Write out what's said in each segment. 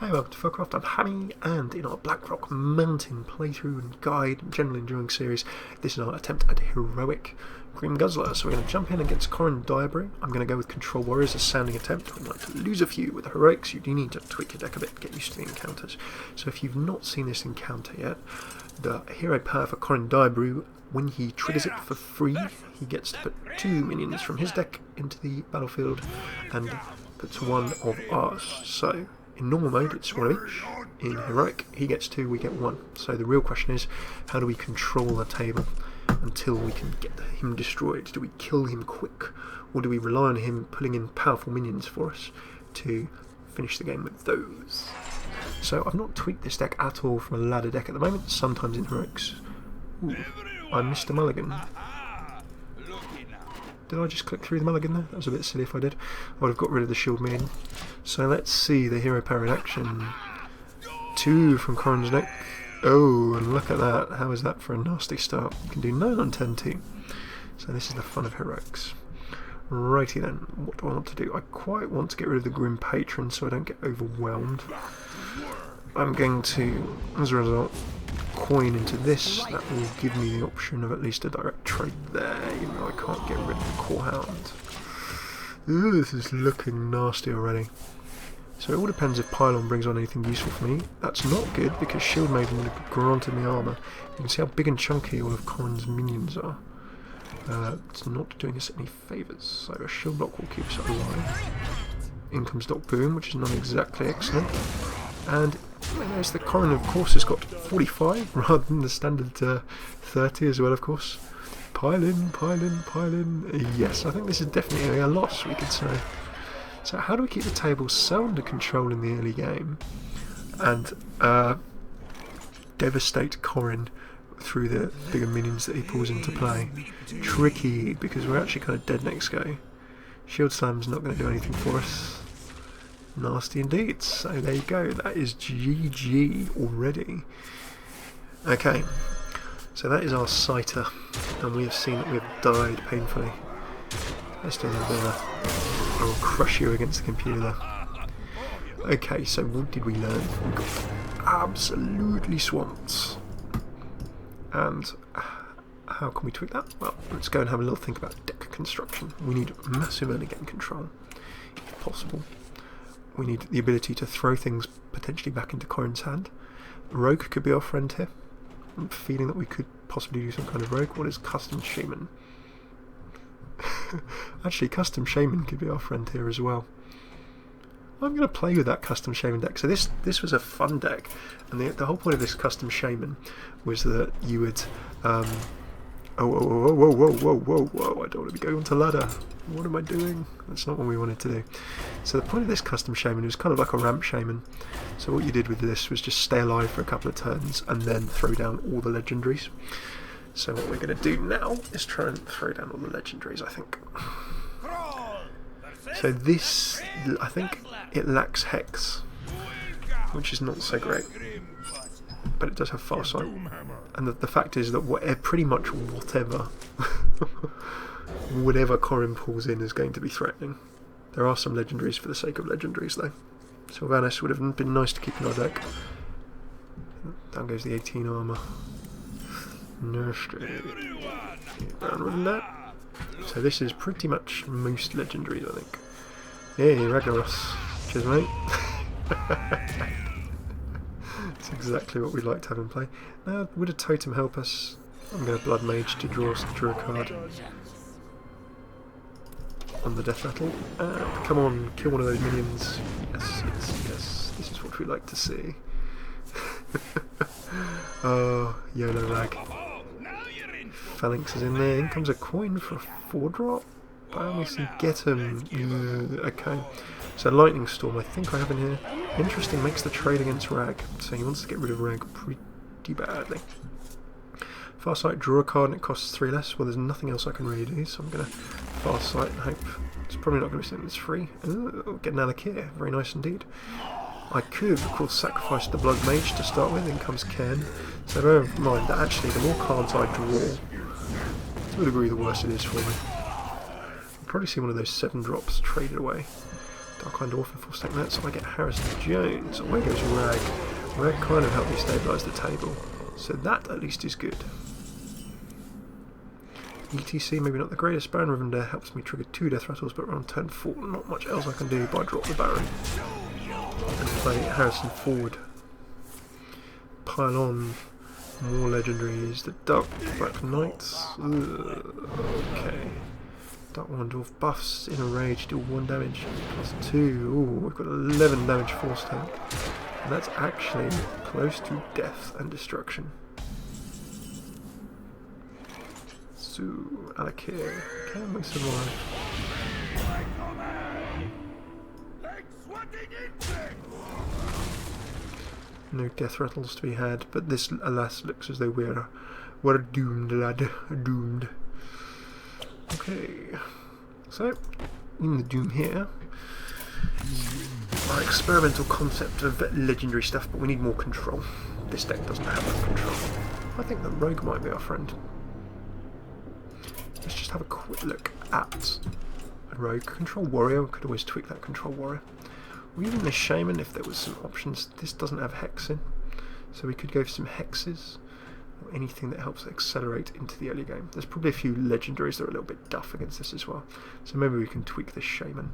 Hey, welcome to Fullcraft. I'm Hammy, and in our Blackrock Mountain playthrough and guide, general enjoying series, this is our attempt at heroic Grim Guzzler. So we're going to jump in against Coren Direbrew. I'm going to go with Control Warriors as sounding attempt. We'd like to lose a few with the heroics. You do need to tweak your deck a bit, get used to the encounters. So if you've not seen this encounter yet, the hero power for Coren Direbrew, when he triggers it for free, he gets to put 2 minions from his deck into the battlefield and puts 1 of ours. So in normal mode it's 1 of each. In heroic he gets 2, we get 1. So the real question is, how do we control the table until we can get him destroyed? Do we kill him quick, or do we rely on him pulling in powerful minions for us to finish the game with those? So I've not tweaked this deck at all from a ladder deck at the moment, sometimes in heroics. Ooh, I missed a mulligan. Did I just click through the mulligan there? That was a bit silly if I did. I would have got rid of the shield minion. So let's see the hero power in action. 2 from Coren's deck. Oh, and look at that. How is that for a nasty start? You can do 9 on 10 too. So this is the fun of heroics. Righty then, what do I want to do? I quite want to get rid of the Grim Patron so I don't get overwhelmed. I'm going to, as a result, coin into this. That will give me the option of at least a direct trade there, even though I can't get rid of the Core Hound. Ooh, this is looking nasty already. So it all depends if Pylon brings on anything useful for me. That's not good because Shield Maiden would have granted me armour. You can see how big and chunky all of Coren's minions are. It's not doing us any favours, so a shield block will keep us alive. In comes Doc Boom, which is not exactly excellent. And there's the Coren, of course, has got 45 rather than the standard 30 as well, of course. Pile in, pile in, pile in. Yes, I think this is definitely a loss, we could say. So how do we keep the table so under control in the early game and devastate Coren through the bigger minions that he pulls into play? Tricky, because we're actually kind of dead next go. Shield Slam's not going to do anything for us. Nasty indeed. So there you go. That is GG already. Okay. So that is our Scyther. And we have seen that we have died painfully. Let's do a little bit of that. I will crush you against the computer. Okay, so what did we learn? We got absolutely swamped. And how can we tweak that? Well, let's go and have a little think about deck construction. We need massive early game control, if possible. We need the ability to throw things potentially back into Coren's hand. Rogue could be our friend here. I'm feeling that we could possibly do some kind of rogue. What is Custom Shaman? Actually, Custom Shaman could be our friend here as well. I'm going to play with that Custom Shaman deck. So this was a fun deck, and the whole point of this Custom Shaman was that you would whoa, I don't want to be going onto ladder. What am I doing? That's not what we wanted to do. So the point of this Custom Shaman was kind of like a ramp shaman. So what you did with this was just stay alive for a couple of turns and then throw down all the legendaries. So what we're going to do now is try and throw down all the legendaries, I think. So this, I think it lacks Hex, which is not so great. But it does have Farsight. And the fact is that pretty much whatever Coren pulls in is going to be threatening. There are some legendaries for the sake of legendaries though. Sylvanas would have been nice to keep in our deck. Down goes the 18 armour. Nursery. So this is pretty much most legendaries, I think. Hey, Ragnaros. Cheers, mate. That's exactly what we'd like to have him play. Now, would a totem help us? I'm going to Blood Mage to draw a card on the death rattle. Come on, kill one of those minions. Yes, yes, yes. This is what we like to see. Oh, YOLO lag. Phalanx is in there. In comes a coin for a 4-drop. We see get him. Okay. So Lightning Storm, I think I have in here. Interesting, makes the trade against Rag. So he wants to get rid of Rag pretty badly. Farsight, draw a card and it costs 3 less. Well, there's nothing else I can really do, so I'm going to Farsight and hope it's probably not going to be something that's free. Ooh, get another Kier. Very nice indeed. I could, of course, sacrifice the Blood Mage to start with. In comes Ken. So bear in mind that actually the more cards I draw, to a degree the worse it is for me. I'll probably see one of those 7 drops traded away. Dark-Eye Dwarf and Force Tank that, so I get Harrison Jones. Away goes Rag. Rag kind of helped me stabilise the table, so that at least is good. ETC, maybe not the greatest. Baron Rivendare helps me trigger 2 death rattles, but on turn 4, not much else I can do but I drop the Baron and play Harrison forward. Pile on more legendaries. The Dark Black Knights. Okay. Dark One Dwarf buffs in a rage, deal 1 damage, plus 2. Ooh, we've got 11 damage Force Tank. And that's actually close to death and destruction. So, Alakir, can we survive? No death rattles to be had, but this, alas, looks as though we're doomed, lad. Doomed. Okay, so, in the doom here, our experimental concept of legendary stuff, but we need more control. This deck doesn't have that control. I think the rogue might be our friend. Let's just have a quick look at a rogue. Control warrior, we could always tweak that control warrior. Or even the shaman if there was some options. This doesn't have hex in, so we could go for some hexes, or anything that helps accelerate into the early game. There's probably a few legendaries that are a little bit duff against this as well, so maybe we can tweak the shaman.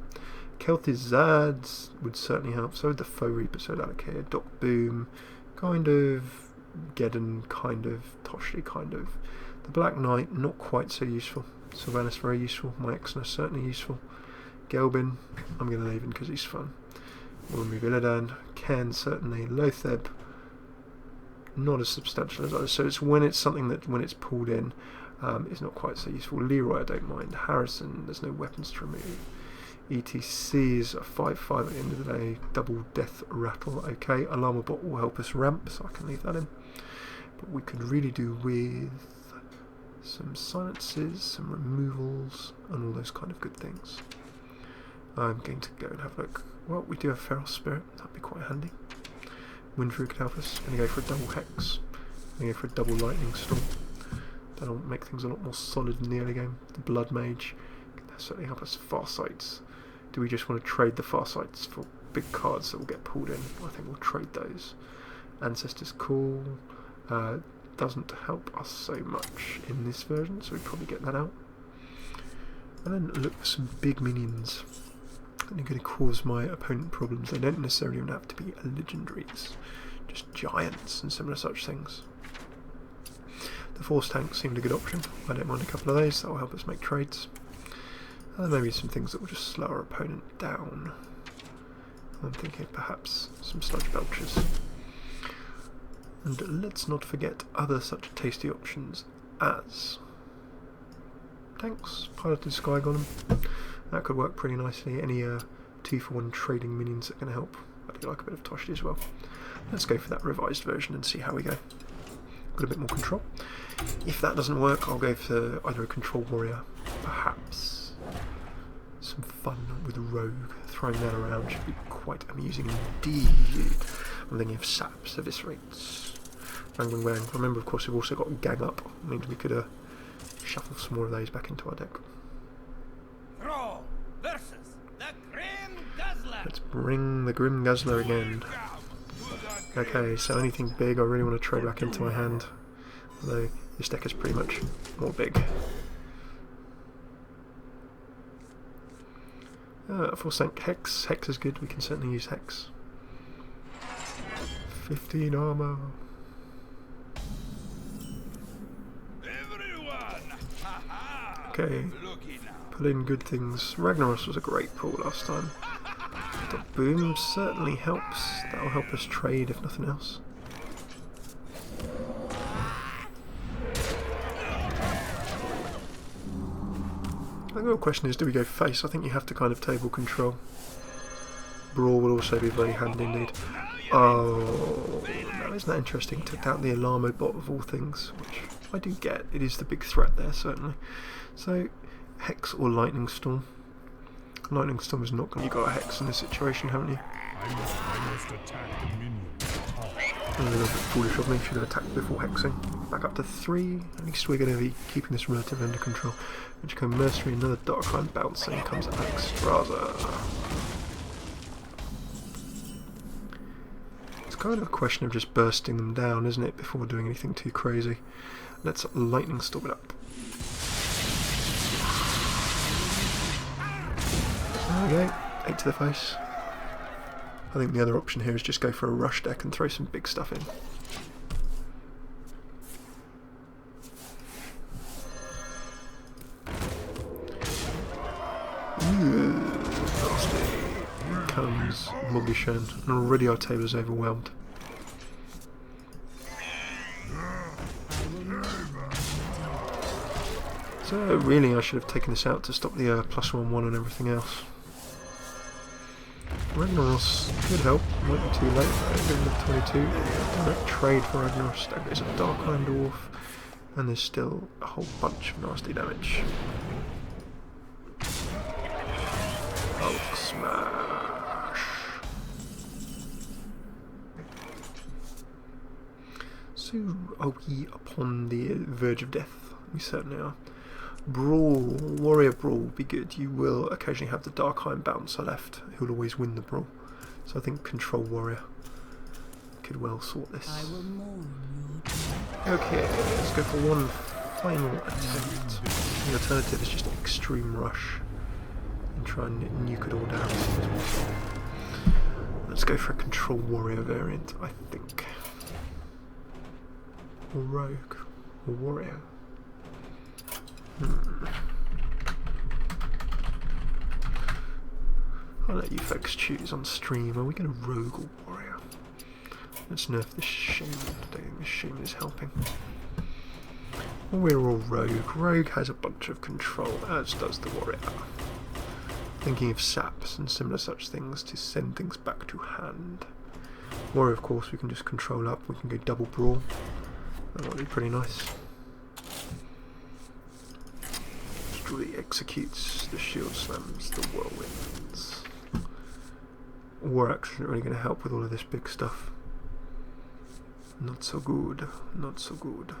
Kel'Thuzad would certainly help, so would the Foe Reaper, so Alakir, Doc Boom, kind of, Geddon, kind of, Toshli, kind of. The Black Knight, not quite so useful. Sylvanas, very useful. Myxna, certainly useful. Gelbin, I'm going to leave him because he's fun. We'll remove Illidan. Ken, certainly. Lotheb, not as substantial as others. So it's when it's something that, when it's pulled in, is not quite so useful. Leroy, I don't mind. Harrison, there's no weapons to remove. ETC is a 5/5 at the end of the day. Double death rattle. Okay, Alarma Bot will help us ramp, so I can leave that in. But we could really do with some silences, some removals, and all those kind of good things. I'm going to go and have a look. Well, we do have Feral Spirit, that'd be quite handy. Windfrew could help us. Going to go for a double Hex. Going to go for a double Lightning Storm. That'll make things a lot more solid in the early game. The Blood Mage can certainly help us. Farsights. Do we just want to trade the Farsights for big cards that will get pulled in? I think we'll trade those. Ancestor's Call doesn't help us so much in this version, so we'd probably get that out. And then look for some big minions that are going to cause my opponent problems. They don't necessarily even have to be legendaries, just giants and similar such things. The Force Tank seemed a good option. I don't mind a couple of those, that will help us make trades. And maybe some things that will just slow our opponent down. I'm thinking perhaps some Sludge Belchers. And let's not forget other such tasty options as tanks, Piloted Sky Golem. That could work pretty nicely. Any 2-for-1 trading minions that can help. I do like a bit of Toshli as well. Let's go for that revised version and see how we go. Got a bit more control. If that doesn't work, I'll go for either a Control Warrior, perhaps some fun with Rogue. Throwing that around should be quite amusing indeed. I'm thinking of Saps, Eviscerates, Bang Bang Bang. Remember, of course, we've also got Gang Up. Means we could shuffle some more of those back into our deck. Versus the Grim Guzzler. Let's bring the Grim Guzzler again. Okay, so anything big I really want to trade back into my hand. Although this deck is pretty much more big. Force Tank Hex. Hex is good, we can certainly use Hex. 15 armor. Okay, pull in good things. Ragnaros was a great pull last time. The Boom certainly helps. That'll help us trade if nothing else. The real question is, do we go face? I think you have to kind of table control. Brawl will also be very handy indeed. Oh, now isn't that interesting? Took out the Alarmo Bot of all things, which I do get. It is the big threat there, certainly. So, Hex or Lightning Storm. Lightning Storm is not going to... You got a Hex in this situation, haven't you? I must attack the minion. A little bit foolish of me, should have attacked before hexing. Back up to 3, at least we're going to be keeping this relatively under control. Which can Mercenary, another Dark Line bouncing, comes Alex Straza. kind of a question of just bursting them down, isn't it, before doing anything too crazy. Let's lightning storm it up. There we go, 8 to the face. I think the other option here is just go for a rush deck and throw some big stuff in. Nasty. Comes Mogishan, and already our table is overwhelmed. So really I should have taken this out to stop the +1/1 and everything else. Ragnaros could help, might be too late, though, the 22. Direct trade for Ragnaros, that goes a Dark Iron Dwarf, and there's still a whole bunch of nasty damage. Hulk smash! So, are we upon the verge of death? We certainly are. Brawl, Warrior Brawl will be good. You will occasionally have the Dark Iron Bouncer left, who will always win the Brawl. So I think Control Warrior could well sort this. Okay, let's go for one final attempt. The alternative is just Extreme Rush and try and nuke it all down. Let's go for a Control Warrior variant, I think. Or Rogue, or Warrior. I'll let you folks choose on stream. Are we going to Rogue or Warrior? Let's nerf this Shaman. I don't think this Shaman is helping. We're all Rogue. Rogue has a bunch of control, as does the Warrior. Thinking of saps and similar such things to send things back to hand. Warrior, of course, we can just control up. We can go double Brawl. That might be pretty nice. He executes, the shield slams, the whirlwinds. War action isn't really going to help with all of this big stuff. Not so good, not so good.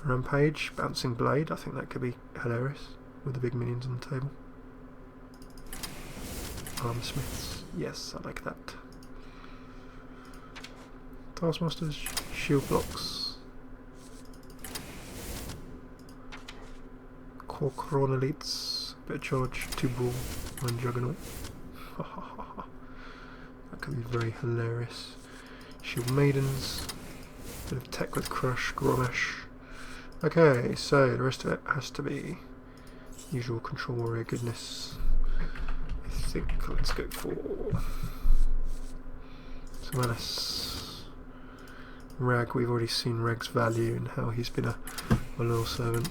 Rampage, Bouncing Blade, I think that could be hilarious with the big minions on the table. Armsmiths, yes, I like that. Taskmasters, shield blocks. Coren Elites, bit of charge, 2 Brawl, 1 Juggernaut. That could be very hilarious. Shield Maidens, bit of tech with Crush, Gromash. Okay, so the rest of it has to be usual Control Warrior goodness. I think let's go for some Alice. Rag, we've already seen Rag's value and how he's been a loyal servant.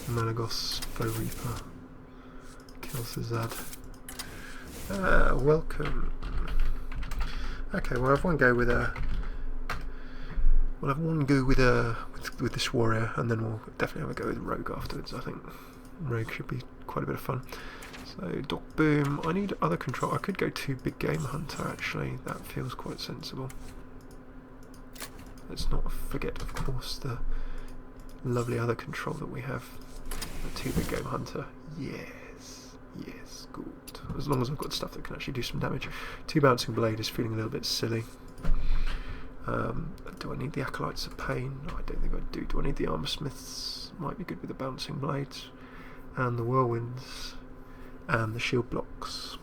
Malagos, Foe Reaper, kills the Zad. Welcome. Okay, we'll have one go with a. We'll have one go with this warrior, and then we'll definitely have a go with Rogue afterwards. I think Rogue should be quite a bit of fun. So Doc Boom. I need other control. I could go 2 Big Game Hunter. Actually, that feels quite sensible. Let's not forget, of course, the lovely other control that we have. The 2 Big Game Hunter. Yes. Yes, good. As long as I've got stuff that can actually do some damage. 2 Bouncing Blade is feeling a little bit silly. Do I need the Acolytes of Pain? No, I don't think I do. Do I need the Armorsmiths? Might be good with the Bouncing Blades. And the Whirlwinds. And the Shield Blocks.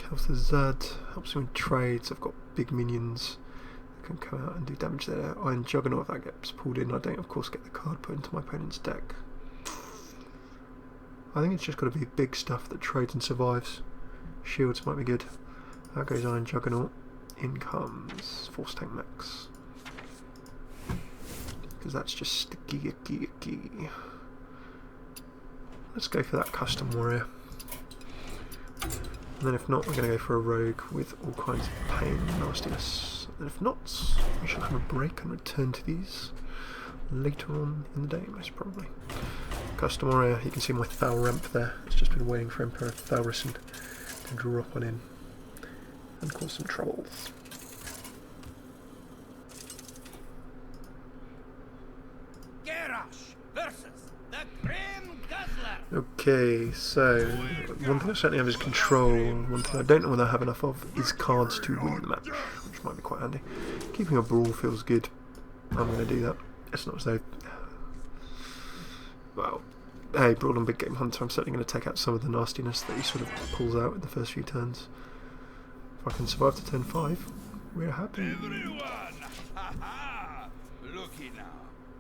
Helps the Zad. Helps me with trades. I've got big minions that can come out and do damage there. Iron Juggernaut, if that gets pulled in. I don't, of course, get the card put into my opponent's deck. I think it's just got to be big stuff that trades and survives. Shields might be good. That goes Iron Juggernaut. In comes Force Tank Max. Because that's just sticky. Let's go for that Custom Warrior. And then if not, we're going to go for a Rogue with all kinds of pain and nastiness. And if not, we shall have a break and return to these later on in the day, most probably. Custom Warrior, you can see my Thal ramp there. It's just been waiting for Emperor Thalrison to drop one in and cause some troubles. Garrosh versus the Grim Guzzler. Okay, so one thing I certainly have is control. One thing I don't know whether I have enough of is cards to win the match, which might be quite handy. Keeping a brawl feels good. I'm going to do that. It's not as though... Well, hey, Brawl and Big Game Hunter, I'm certainly going to take out some of the nastiness that he sort of pulls out in the first few turns. If I can survive to turn 5, we're happy. Everyone! Ha ha! Looky now.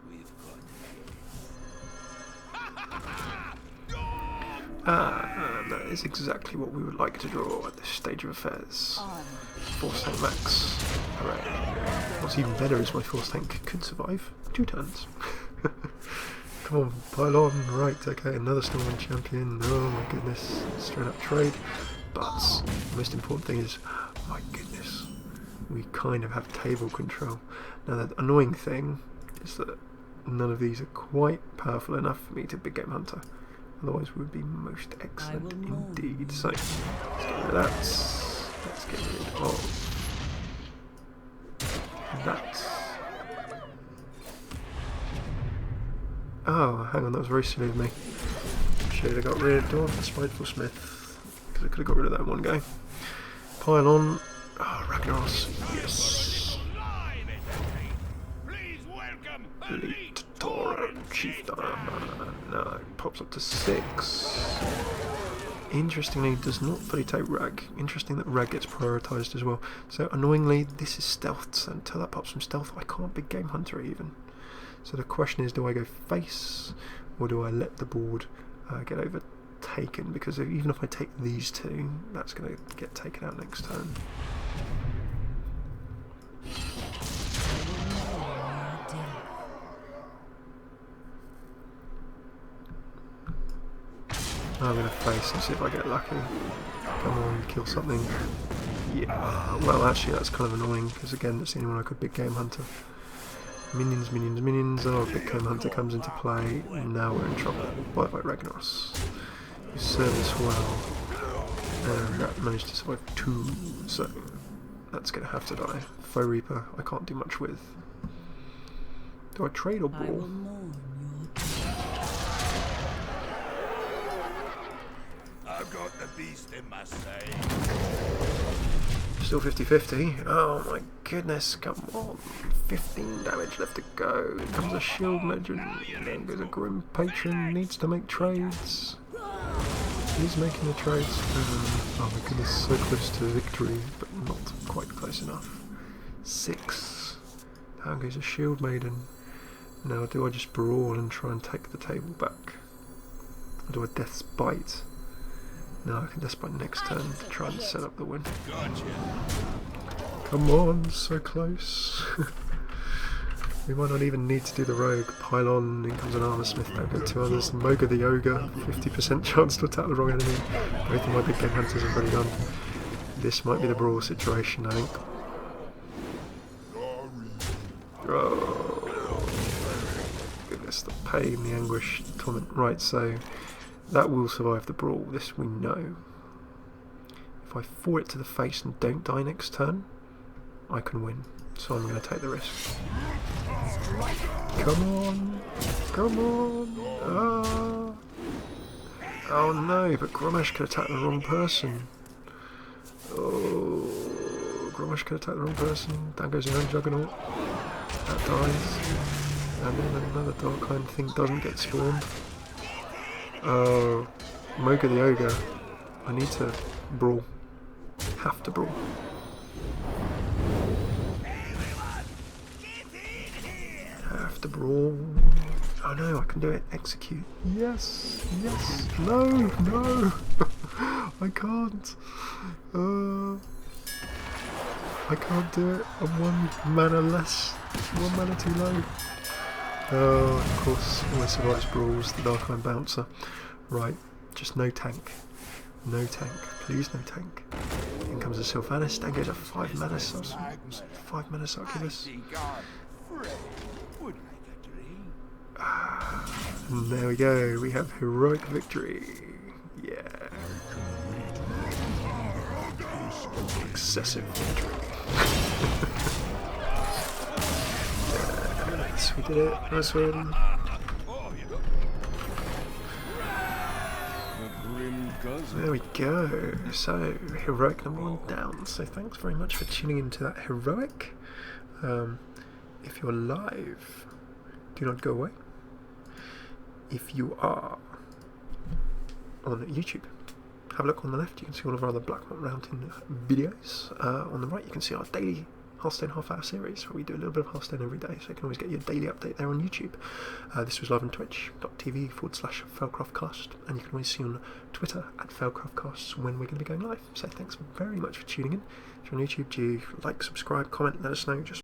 We've got That is exactly what we would like to draw at this stage of affairs. Force Tank Max. Hooray. What's even better is my Force Tank could survive 2 turns. Come on, pile on. Right, okay, another Stormwind Champion. Oh my goodness. Straight up trade. But the most important thing is, my goodness, we kind of have table control. Now the annoying thing is that none of these are quite powerful enough for me to Big Game Hunter. Otherwise we would be most excellent indeed. So, let's get rid of that. Let's get rid of that. Oh, hang on, that was very silly of me. Should have got rid of the Spiteful Smith. Because I could have got rid of that in one go. Pile on. Oh, Ragnaros. Yes. Elite Torrent Chieftain. No, it pops up to 6. Interestingly, does not fully take Rag. Interesting that Rag gets prioritised as well. So annoyingly, this is stealth. So until that pops from stealth, I can't Big Game Hunter even. So the question is, do I go face, or do I let the board get overtaken? Because even if I take these 2, that's going to get taken out next turn. I'm going to face and see if I get lucky. Come on, kill something. Yeah, well actually that's kind of annoying, because again, that's the only one I could Big Game Hunter. Minions, minions, minions. Oh, Big Game Hunter comes into play. Now we're in trouble. Bye bye, Ragnaros. You serve us well. And that managed to survive 2. So, that's going to have to die. Foe Reaper, I can't do much with. Do I trade or brawl? I've got the beast in my sight. Still 50-50. Oh my goodness, come on. 15 damage left to go. Here comes a Shield Legend. And then goes a Grim Patron. Needs to make trades. He's making the trades. Oh my goodness, so close to victory, but not quite close enough. 6. Down goes a Shield Maiden. Now do I just brawl and try and take the table back? Or do I Death's Bite? No, I can Death's Bite next turn to try and set up the win. Gotcha. Come on, so close. We might not even need to do the rogue. Pile on, in comes an Armor Smith, there go 2 others. Moga the Ogre, 50% chance to attack the wrong enemy. Both of my Big Game Hunters have already done. This might be the brawl situation, I think. Oh, goodness, the pain, the anguish, the torment. Right, so that will survive the brawl, this we know. If I fall it to the face and don't die next turn, I can win. So I'm going to take the risk. Come on! Come on! Ah. Oh no, but Grommash could attack the wrong person. Oh, Grommash could attack the wrong person. Down goes the own Juggernaut. That dies. And then another Darkhind thing doesn't get spawned. Oh, Moga the Ogre. I need to brawl. Have to brawl. Have to brawl. Oh no, I can do it. Execute. Yes, yes. No, no. I can't. I can't do it. I'm 1 mana less. 1 mana too low. Oh, of course, always survives brawls. The Darkhind Bouncer. Right, just no tank. No tank. Please, no tank. In comes a Sylvanas. Down goes a 5 mana 5 mana Succubus. And there we go. We have heroic victory. Yeah. Excessive victory. Yes, we did it. Nice one. Grim Guzzler. There we go. So, heroic number 1 down. So thanks very much for tuning into that heroic. If you're live, do not go away. If you are on YouTube, have a look on the left. You can see all of our other Blackrock Mountain videos. On the right, you can see our daily Hearthstone half-hour series, where we do a little bit of Hearthstone every day, so you can always get your daily update there on YouTube. This was live on twitch.tv/Felcroftcast, and you can always see on Twitter @FelcroftCasts when we're going to be going live. So thanks very much for tuning in. If you're on YouTube, do like, subscribe, comment, let us know. Just